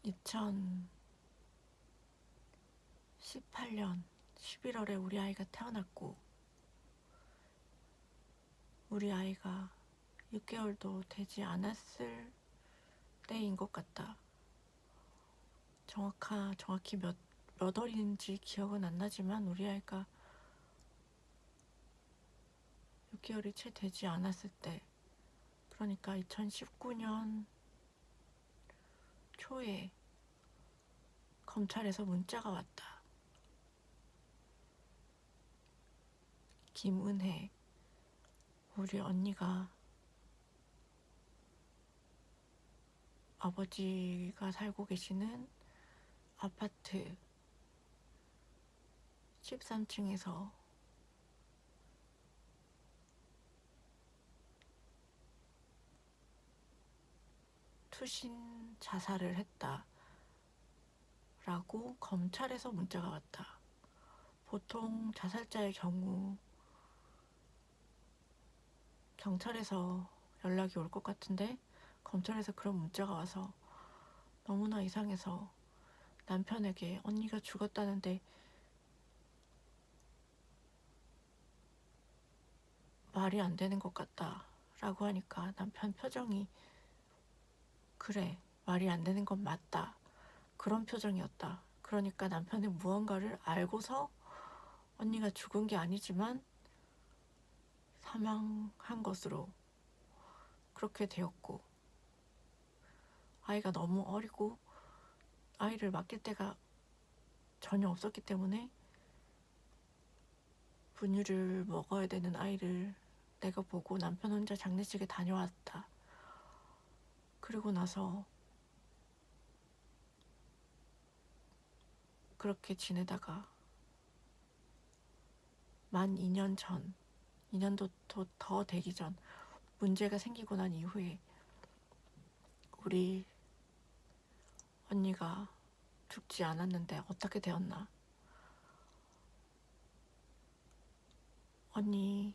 2018년 11월에 우리 아이가 태어났고, 우리 아이가 6개월도 되지 않았을 때인 것 같다. 정확히 몇 월인지 기억은 안 나지만 우리 아이가 6개월이 채 되지 않았을 때, 그러니까 2019년 초에 검찰에서 문자가 왔다. 김은혜, 우리 언니가 아버지가 살고 계시는 아파트 13층에서 투신 자살을 했다라고 검찰에서 문자가 왔다. 보통 자살자의 경우 경찰에서 연락이 올 것 같은데 검찰에서 그런 문자가 와서 너무나 이상해서 남편에게 언니가 죽었다는데 말이 안 되는 것 같다 라고 하니까 남편 표정이 그래, 말이 안 되는 건 맞다, 그런 표정이었다. 그러니까 남편은 무언가를 알고서 언니가 죽은 게 아니지만 사망한 것으로 그렇게 되었고, 아이가 너무 어리고 아이를 맡길 데가 전혀 없었기 때문에 분유를 먹어야 되는 아이를 내가 보고 남편 혼자 장례식에 다녀왔다. 그리고 나서 그렇게 지내다가 만 2년 전, 2년도 더 되기 전 문제가 생기고 난 이후에 우리 언니가 죽지 않았는데 어떻게 되었나. 언니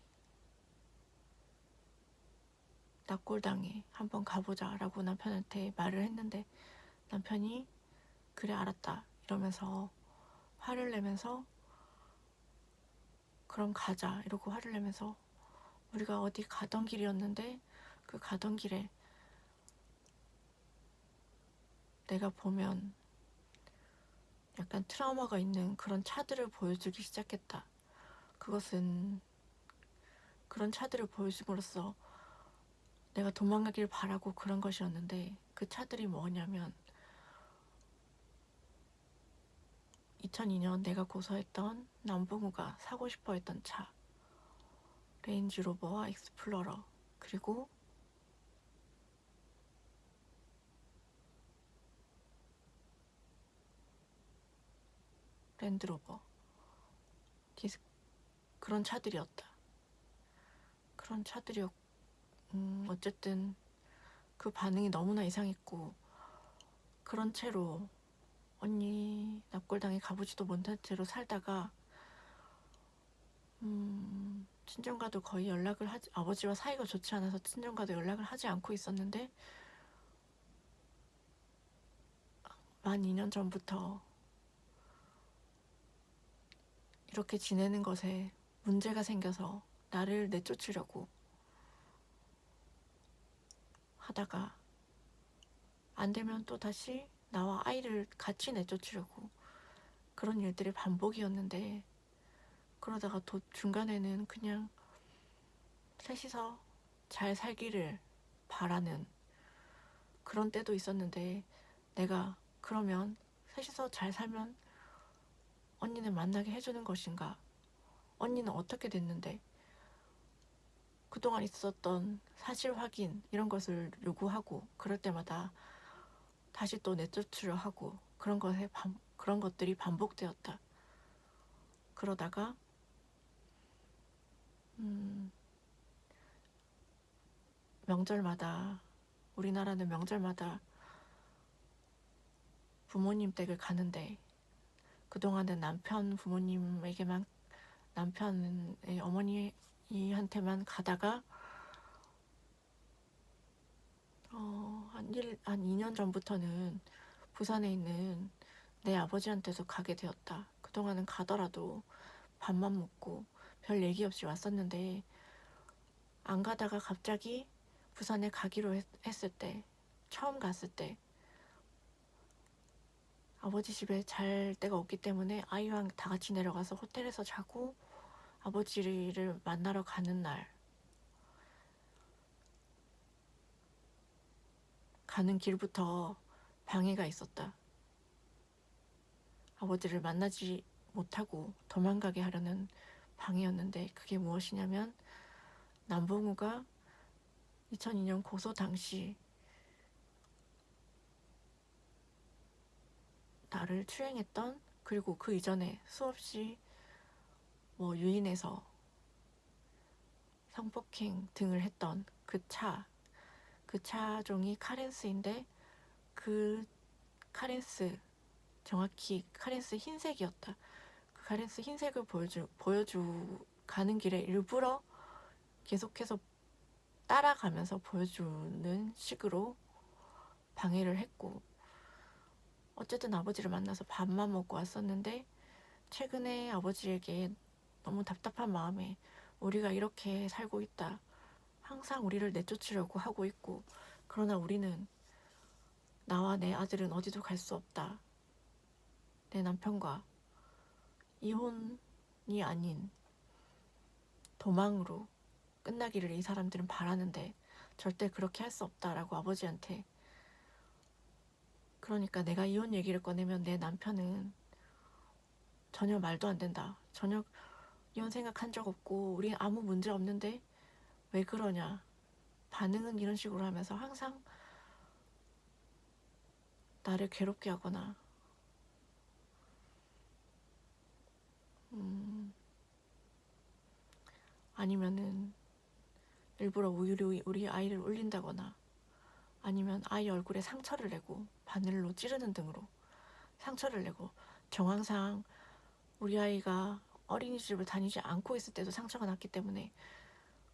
납골당에 한번 가보자 라고 남편한테 말을 했는데 남편이 그래 알았다 이러면서 화를 내면서 그럼 가자 이러고 화를 내면서 우리가 어디 가던 길이었는데 그 가던 길에 내가 보면 약간 트라우마가 있는 그런 차들을 보여주기 시작했다. 그것은 그런 차들을 보여줌으로써 내가 도망가길 바라고 그런 것이었는데 그 차들이 뭐냐면 2002년 내가 고소했던 남봉우가 사고 싶어 했던 차, 레인지로버와 익스플로러, 그리고 랜드로버, 그런 차들이었다. 그런 차들이었 어쨌든 그 반응이 너무나 이상했고, 그런 채로 언니 납골당에 가보지도 못한 채로 살다가 친정과도 거의 연락을 하지, 아버지와 사이가 좋지 않아서 친정과도 연락을 하지 않고 있었는데 만 2년 전부터 이렇게 지내는 것에 문제가 생겨서 나를 내쫓으려고 하다가 안 되면 또 다시 나와 아이를 같이 내쫓으려고, 그런 일들이 반복이었는데, 그러다가 또 중간에는 그냥 셋이서 잘 살기를 바라는 그런 때도 있었는데, 내가 그러면 셋이서 잘 살면 언니는 만나게 해주는 것인가? 언니는 어떻게 됐는데? 그동안 있었던 사실 확인 이런 것을 요구하고 그럴 때마다 다시 또 내쫓으려 하고 그런 것들이 반복되었다. 그러다가 명절마다, 우리나라는 명절마다 부모님 댁을 가는데 그동안은 남편 부모님에게만, 남편의 어머니한테만 가다가 한 2년 전부터는 부산에 있는 내 아버지한테도 가게 되었다. 그동안은 가더라도 밥만 먹고 별 얘기 없이 왔었는데 안 가다가 갑자기 부산에 가기로 했을 때, 처음 갔을 때 아버지 집에 잘 데가 없기 때문에 아이랑 다 같이 내려가서 호텔에서 자고 아버지를 만나러 가는 날, 가는 길부터 방해가 있었다. 아버지를 만나지 못하고 도망가게 하려는 방해였는데, 그게 무엇이냐면 남봉우가 2002년 고소 당시 나를 추행했던, 그리고 그 이전에 수없이 유인해서 성폭행 등을 했던 그 차종이 카렌스인데, 그 카렌스, 정확히 카렌스 흰색이었다. 그 카렌스 흰색을 보여주 가는 길에 일부러 계속해서 따라가면서 보여주는 식으로 방해를 했고, 어쨌든 아버지를 만나서 밥만 먹고 왔었는데, 최근에 아버지에게 너무 답답한 마음에 우리가 이렇게 살고 있다, 항상 우리를 내쫓으려고 하고 있고, 그러나 우리는, 나와 내 아들은 어디도 갈 수 없다, 내 남편과 이혼이 아닌 도망으로 끝나기를 이 사람들은 바라는데 절대 그렇게 할 수 없다라고 아버지한테. 그러니까 내가 이혼 얘기를 꺼내면 내 남편은 전혀 말도 안 된다, 전혀 이혼 생각한 적 없고 우리 아무 문제 없는데 왜 그러냐, 반응은 이런 식으로 하면서 항상 나를 괴롭게 하거나 아니면은 일부러 우리 아이를 울린다거나, 아니면 아이 얼굴에 상처를 내고 바늘로 찌르는 등으로 상처를 내고, 정황상 우리 아이가 어린이집을 다니지 않고 있을 때도 상처가 났기 때문에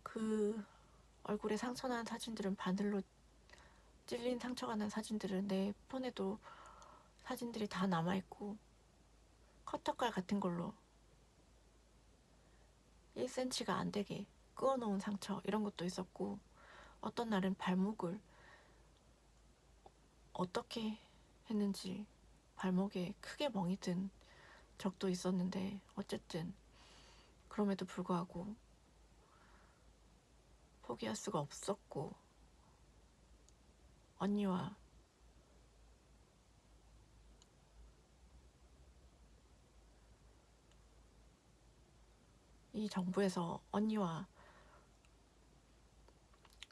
그 얼굴에 상처 난 사진들은, 바늘로 찔린 상처가 난 사진들은 내 폰에도 사진들이 다 남아있고, 커터칼 같은 걸로 1cm가 안 되게 그어놓은 상처 이런 것도 있었고, 어떤 날은 발목을 어떻게 했는지 발목에 크게 멍이 든 적도 있었는데, 어쨌든 그럼에도 불구하고 포기할 수가 없었고, 언니와 이 정부에서 언니와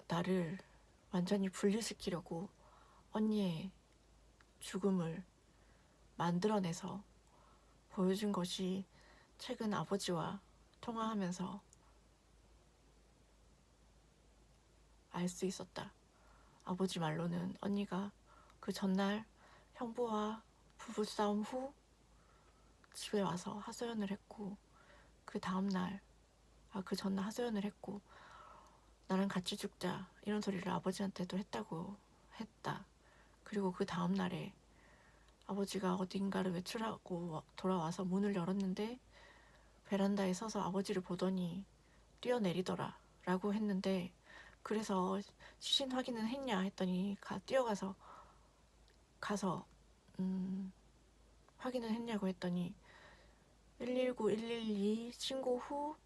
나를 완전히 분리시키려고 언니의 죽음을 만들어내서 보여준 것이 최근 아버지와 통화하면서 알 수 있었다. 아버지 말로는 언니가 그 전날 형부와 부부싸움 후 집에 와서 하소연을 했고, 그 다음날, 그 전날 하소연을 했고, 나랑 같이 죽자 이런 소리를 아버지한테도 했다. 그리고 그 다음날에 아버지가 어딘가를 외출하고 돌아와서 문을 열었는데 베란다에 서서 아버지를 보더니 뛰어내리더라 라고 했는데, 그래서 시신 확인은 했냐 했더니 뛰어가서 확인을 했냐고 했더니 119, 112 신고 후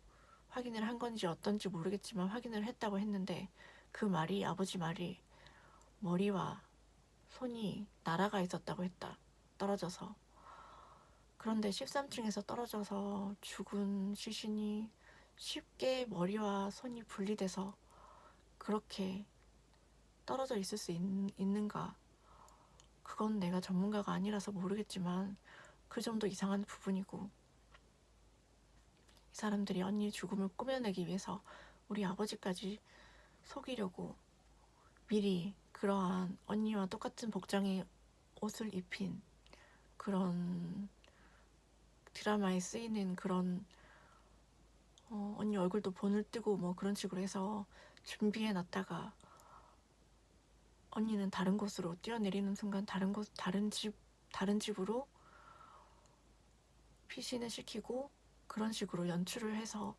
확인을 한 건지 어떤지 모르겠지만 확인을 했다고 했는데, 그 말이, 아버지 말이, 머리와 손이 날아가 있었다고 했다, 떨어져서. 그런데 13층에서 떨어져서 죽은 시신이 쉽게 머리와 손이 분리돼서 그렇게 떨어져 있을 수 있는가? 그건 내가 전문가가 아니라서 모르겠지만 그 점도 이상한 부분이고, 이 사람들이 언니의 죽음을 꾸며내기 위해서 우리 아버지까지 속이려고 미리 그러한 언니와 똑같은 복장의 옷을 입힌, 그런 드라마에 쓰이는 그런 언니 얼굴도 본을 뜨고 그런 식으로 해서 준비해 놨다가 언니는 다른 곳으로 뛰어내리는 순간 다른 집 다른 집으로 피신을 시키고 그런 식으로 연출을 해서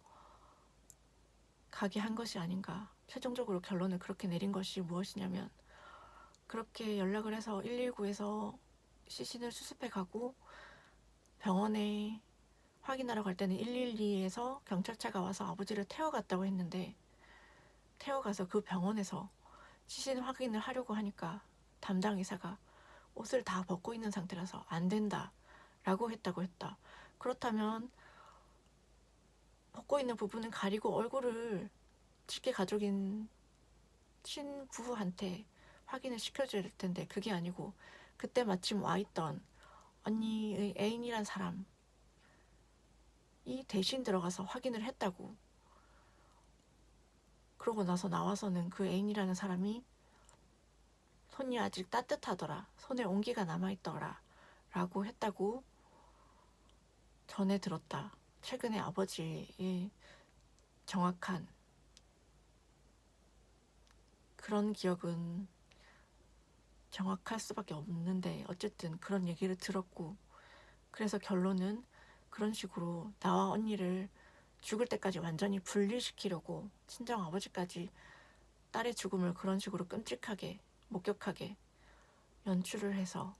가게 한 것이 아닌가. 최종적으로 결론을 그렇게 내린 것이 무엇이냐면, 그렇게 연락을 해서 119에서 시신을 수습해 가고 병원에 확인하러 갈 때는 112에서 경찰차가 와서 아버지를 태워갔다고 했는데, 태워가서 그 병원에서 시신 확인을 하려고 하니까 담당 의사가 옷을 다 벗고 있는 상태라서 안 된다 라고 했다고 했다. 그렇다면 벗고 있는 부분은 가리고 얼굴을 직계 가족인 친부한테 확인을 시켜줘야 될 텐데, 그게 아니고 그때 마침 와있던 언니의 애인이란 사람이 대신 들어가서 확인을 했다고. 그러고 나서 나와서는 그 애인이라는 사람이 손이 아직 따뜻하더라, 손에 온기가 남아있더라 라고 했다고 전해 들었다. 최근에 아버지의 정확한 그런 기억은 정확할 수밖에 없는데, 어쨌든 그런 얘기를 들었고, 그래서 결론은 그런 식으로 나와 언니를 죽을 때까지 완전히 분리시키려고 친정 아버지까지 딸의 죽음을 그런 식으로 끔찍하게 목격하게 연출을 해서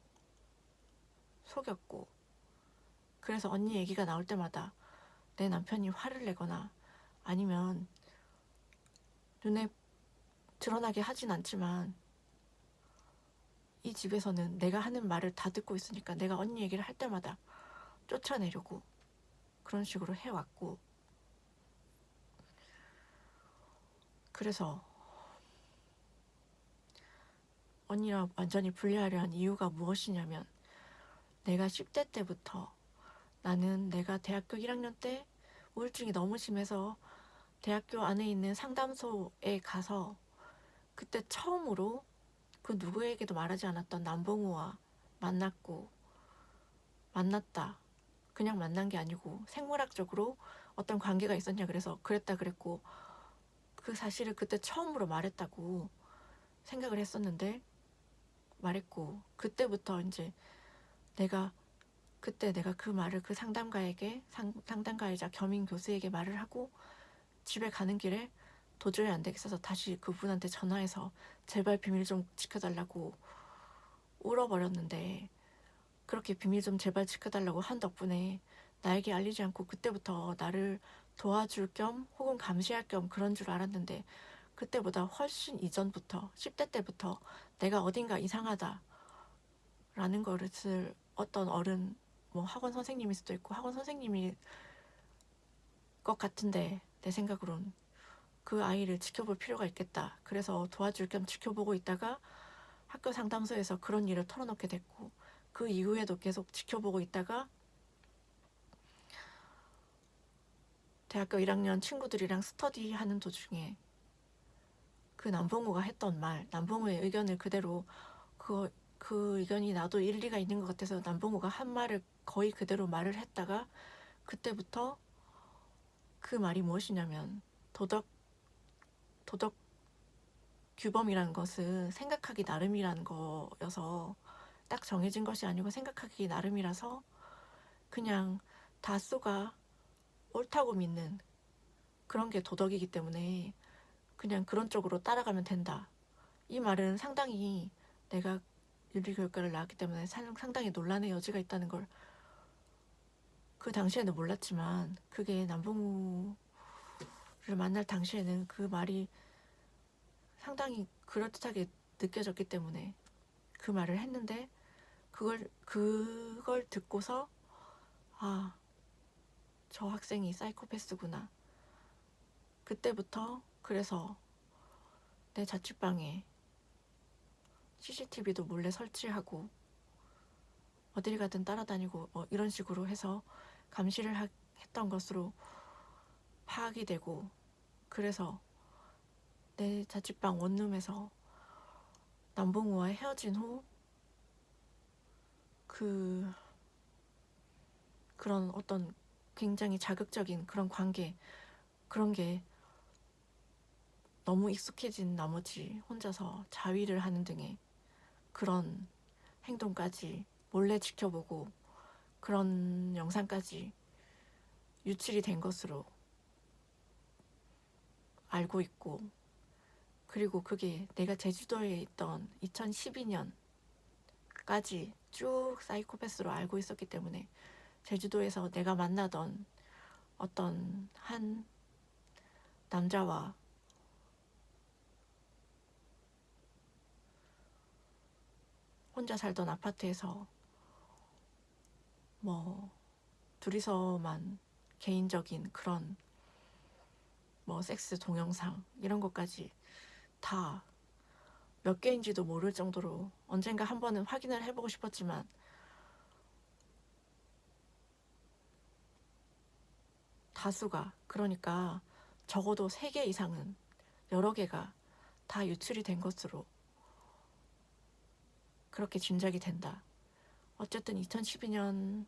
속였고, 그래서 언니 얘기가 나올 때마다 내 남편이 화를 내거나 아니면 눈에 드러나게 하진 않지만 이 집에서는 내가 하는 말을 다 듣고 있으니까 내가 언니 얘기를 할 때마다 쫓아내려고 그런 식으로 해왔고, 그래서 언니랑 완전히 분리하려 한 이유가 무엇이냐면, 내가 10대 때부터 나는 내가 대학교 1학년 때 우울증이 너무 심해서 대학교 안에 있는 상담소에 가서 그때 처음으로 그 누구에게도 말하지 않았던 남봉우와 만났다. 그냥 만난 게 아니고 생물학적으로 어떤 관계가 있었냐 그래서 그랬다 그랬고, 그 사실을 그때 처음으로 말했다고 생각을 했었는데 말했고, 그때부터 이제 내가 그때 내가 그 말을 그 상담가이자 겸임 교수에게 말을 하고 집에 가는 길에 도저히 안 되겠어서 다시 그분한테 전화해서 제발 비밀 좀 지켜달라고 울어버렸는데, 그렇게 비밀 좀 제발 지켜달라고 한 덕분에 나에게 알리지 않고 그때부터 나를 도와줄 겸 혹은 감시할 겸 그런 줄 알았는데, 그때보다 훨씬 이전부터 10대 때부터 내가 어딘가 이상하다 라는 것을 어떤 어른, 뭐 학원 선생님일 수도 있고 학원 선생님일 것 같은데, 내 생각으론 그 아이를 지켜볼 필요가 있겠다. 그래서 도와줄 겸 지켜보고 있다가 학교 상담소에서 그런 일을 털어놓게 됐고, 그 이후에도 계속 지켜보고 있다가 대학교 1학년 친구들이랑 스터디하는 도중에 그 남봉우가 했던 말, 남봉우의 의견을 그대로 그 의견이 나도 일리가 있는 것 같아서 남봉우가 한 말을 거의 그대로 말을 했다가, 그때부터 그 말이 무엇이냐면, 도덕 규범이라는 것은 생각하기 나름이라는 거여서, 딱 정해진 것이 아니고 생각하기 나름이라서 그냥 다수가 옳다고 믿는 그런 게 도덕이기 때문에 그냥 그런 쪽으로 따라가면 된다. 이 말은 상당히, 내가 윤리교육과를 나왔기 때문에 상당히 논란의 여지가 있다는 걸 그 당시에는 몰랐지만, 그게 남봉우를 만날 당시에는 그 말이 상당히 그럴듯하게 느껴졌기 때문에 그 말을 했는데, 그걸 듣고서 아, 저 학생이 사이코패스구나. 그때부터 그래서 내 자취방에 CCTV도 몰래 설치하고 어딜 가든 따라다니고 이런 식으로 해서 감시를 했던 것으로 파악이 되고, 그래서 내 자취방 원룸에서 남봉우와 헤어진 후 그런 어떤 굉장히 자극적인 그런 관계, 그런 게 너무 익숙해진 나머지 혼자서 자위를 하는 등의 그런 행동까지 몰래 지켜보고 그런 영상까지 유출이 된 것으로 알고 있고, 그리고 그게 내가 제주도에 있던 2012년까지 쭉 사이코패스로 알고 있었기 때문에 제주도에서 내가 만나던 어떤 한 남자와 혼자 살던 아파트에서 뭐 둘이서만 개인적인 그런 뭐 섹스 동영상 이런 것까지 다 몇 개인지도 모를 정도로 언젠가 한 번은 확인을 해보고 싶었지만 다수가, 그러니까 적어도 3개 이상은, 여러 개가 다 유출이 된 것으로 그렇게 짐작이 된다. 어쨌든 2012년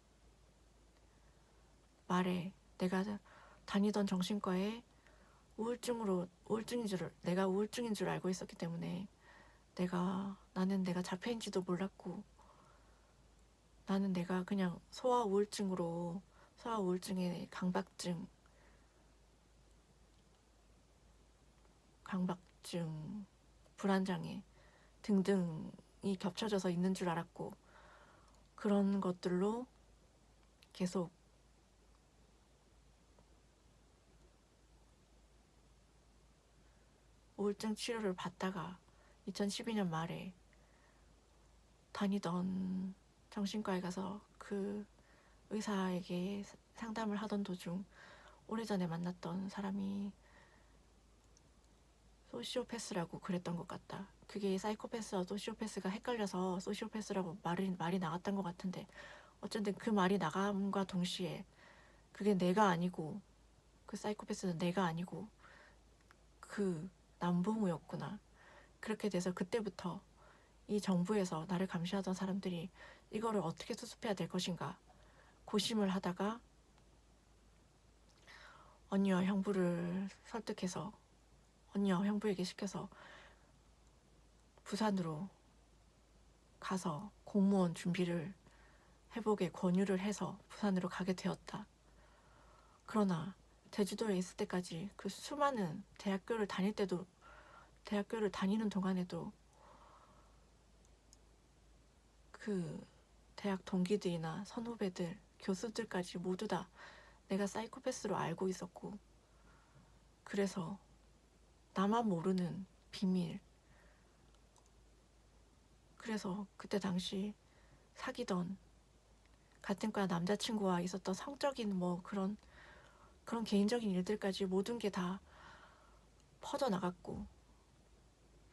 말에 내가 다니던 정신과에 내가 우울증인 줄 알고 있었기 때문에 나는 내가 자폐인지도 몰랐고, 나는 내가 그냥 소아우울증의 강박증, 불안장애 등등이 겹쳐져서 있는 줄 알았고, 그런 것들로 계속 우울증 치료를 받다가 2012년 말에 다니던 정신과에 가서 그 의사에게 상담을 하던 도중 오래전에 만났던 사람이 소시오패스라고 그랬던 것 같다. 그게 사이코패스와 소시오패스가 헷갈려서 소시오패스라고 말이 나갔던 것 같은데, 어쨌든 그 말이 나감과 동시에 그게 내가 아니고, 그 사이코패스는 내가 아니고 그 남봉우였구나. 그렇게 돼서 그때부터 이 정부에서 나를 감시하던 사람들이 이거를 어떻게 수습해야 될 것인가 고심을 하다가 언니와 형부를 설득해서, 언니와 형부에게 시켜서 부산으로 가서 공무원 준비를 해보게 권유를 해서 부산으로 가게 되었다. 그러나 제주도에 있을 때까지 그 수많은 대학교를 다니는 동안에도 그 대학 동기들이나 선후배들, 교수들까지 모두 다 내가 사이코패스로 알고 있었고, 그래서 나만 모르는 비밀, 그래서 그때 당시 사귀던 같은 과 남자친구와 있었던 성적인 뭐 그런 개인적인 일들까지 모든 게 다 퍼져나갔고,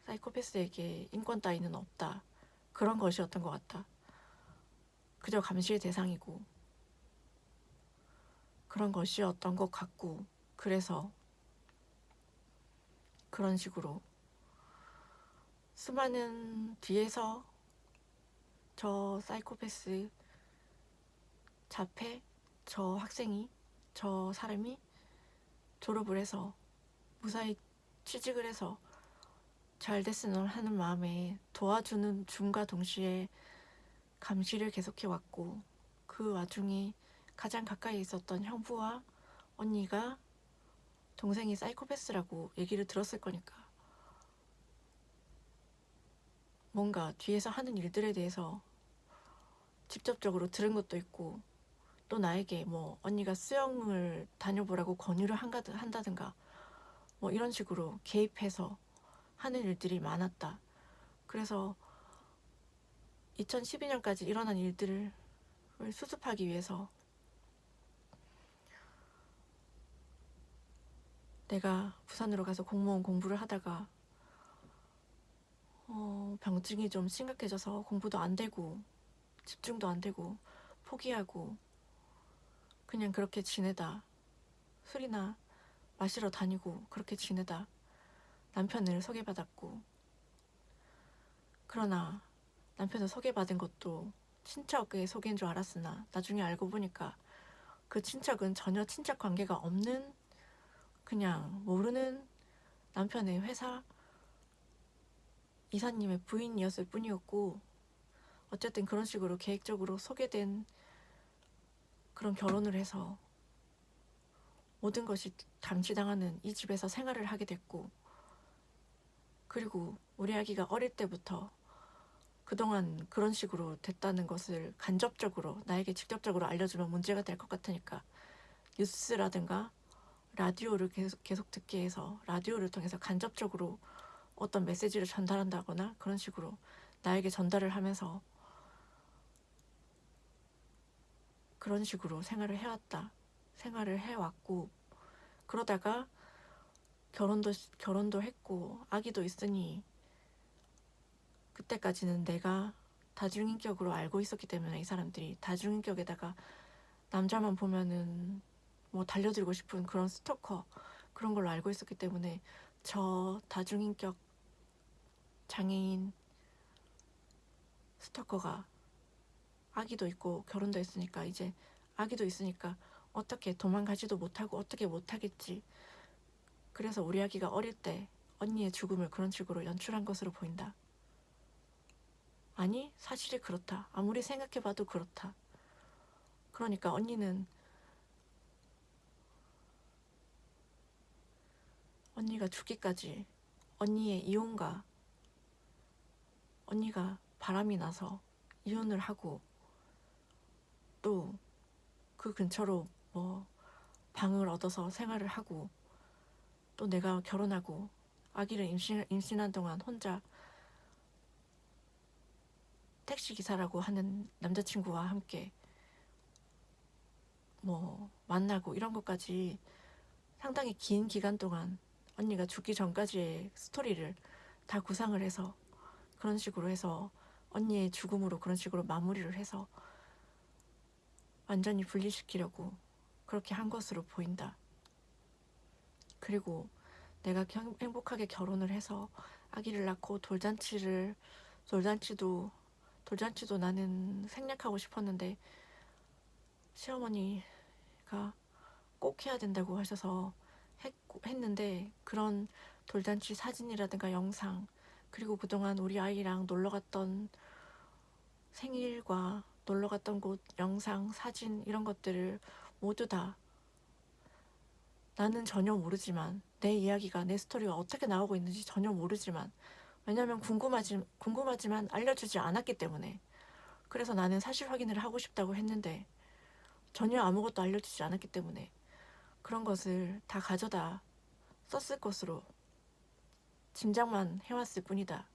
사이코패스에게 인권 따위는 없다, 그런 것이었던 것 같다. 그저 감시의 대상이고 그런 것이었던 것 같고, 그래서 그런 식으로 수많은 뒤에서 저 사이코패스, 자폐, 저 사람이 졸업을 해서 무사히 취직을 해서 잘 됐으면 하는 마음에 도와주는 줌과 동시에 감시를 계속해왔고, 그 와중에 가장 가까이 있었던 형부와 언니가 동생이 사이코패스라고 얘기를 들었을 거니까 뭔가 뒤에서 하는 일들에 대해서 직접적으로 들은 것도 있고, 또 나에게 뭐 언니가 수영을 다녀보라고 권유를 한다든가 뭐 이런 식으로 개입해서 하는 일들이 많았다. 그래서 2012년까지 일어난 일들을 수습하기 위해서 내가 부산으로 가서 공무원 공부를 하다가 병증이 좀 심각해져서 공부도 안 되고 집중도 안 되고 포기하고 그냥 그렇게 지내다 술이나 마시러 다니고 그렇게 지내다 남편을 소개받았고, 그러나 남편을 소개받은 것도 친척의 소개인 줄 알았으나 나중에 알고 보니까 그 친척은 전혀 친척 관계가 없는, 그냥 모르는 남편의 회사 이사님의 부인이었을 뿐이었고, 어쨌든 그런 식으로 계획적으로 소개된 그런 결혼을 해서 모든 것이 감시당하는 이 집에서 생활을 하게 됐고, 그리고 우리 아기가 어릴 때부터 그동안 그런 식으로 됐다는 것을 간접적으로 나에게 직접적으로 알려주면 문제가 될 것 같으니까 뉴스라든가 라디오를 계속 듣게 해서 라디오를 통해서 간접적으로 어떤 메시지를 전달한다거나 그런 식으로 나에게 전달을 하면서 그런 식으로 생활을 해왔고, 그러다가 결혼도 했고 아기도 있으니 그때까지는 내가 다중인격으로 알고 있었기 때문에 이 사람들이 다중인격에다가 남자만 보면은 뭐 달려들고 싶은 그런 스토커 그런 걸로 알고 있었기 때문에 저 다중인격 장애인 스토커가 아기도 있고 결혼도 했으니까 이제 아기도 있으니까 어떻게 도망가지도 못하고 어떻게 못하겠지. 그래서 우리 아기가 어릴 때 언니의 죽음을 그런 식으로 연출한 것으로 보인다. 아니, 사실이 그렇다. 아무리 생각해봐도 그렇다. 그러니까 언니가 죽기까지 언니의 이혼과 언니가 바람이 나서 이혼을 하고 또 그 근처로 뭐 방을 얻어서 생활을 하고 또 내가 결혼하고 아기를 임신한 동안 혼자 택시기사라고 하는 남자친구와 함께 뭐 만나고 이런 것까지 상당히 긴 기간 동안 언니가 죽기 전까지의 스토리를 다 구상을 해서 그런 식으로 해서 언니의 죽음으로 그런 식으로 마무리를 해서 완전히 분리시키려고 그렇게 한 것으로 보인다. 그리고 내가 행복하게 결혼을 해서 아기를 낳고 돌잔치도 나는 생략하고 싶었는데 시어머니가 꼭 해야 된다고 하셔서 했는데 그런 돌잔치 사진이라든가 영상 그리고 그동안 우리 아이랑 놀러 갔던 생일과 놀러 갔던 곳 영상 사진 이런 것들을 모두 다 나는 전혀 모르지만 내 이야기가 내 스토리가 어떻게 나오고 있는지 전혀 모르지만 왜냐면 궁금하지만 알려주지 않았기 때문에 그래서 나는 사실 확인을 하고 싶다고 했는데 전혀 아무것도 알려주지 않았기 때문에 그런 것을 다 가져다 썼을 것으로 짐작만 해왔을 뿐이다.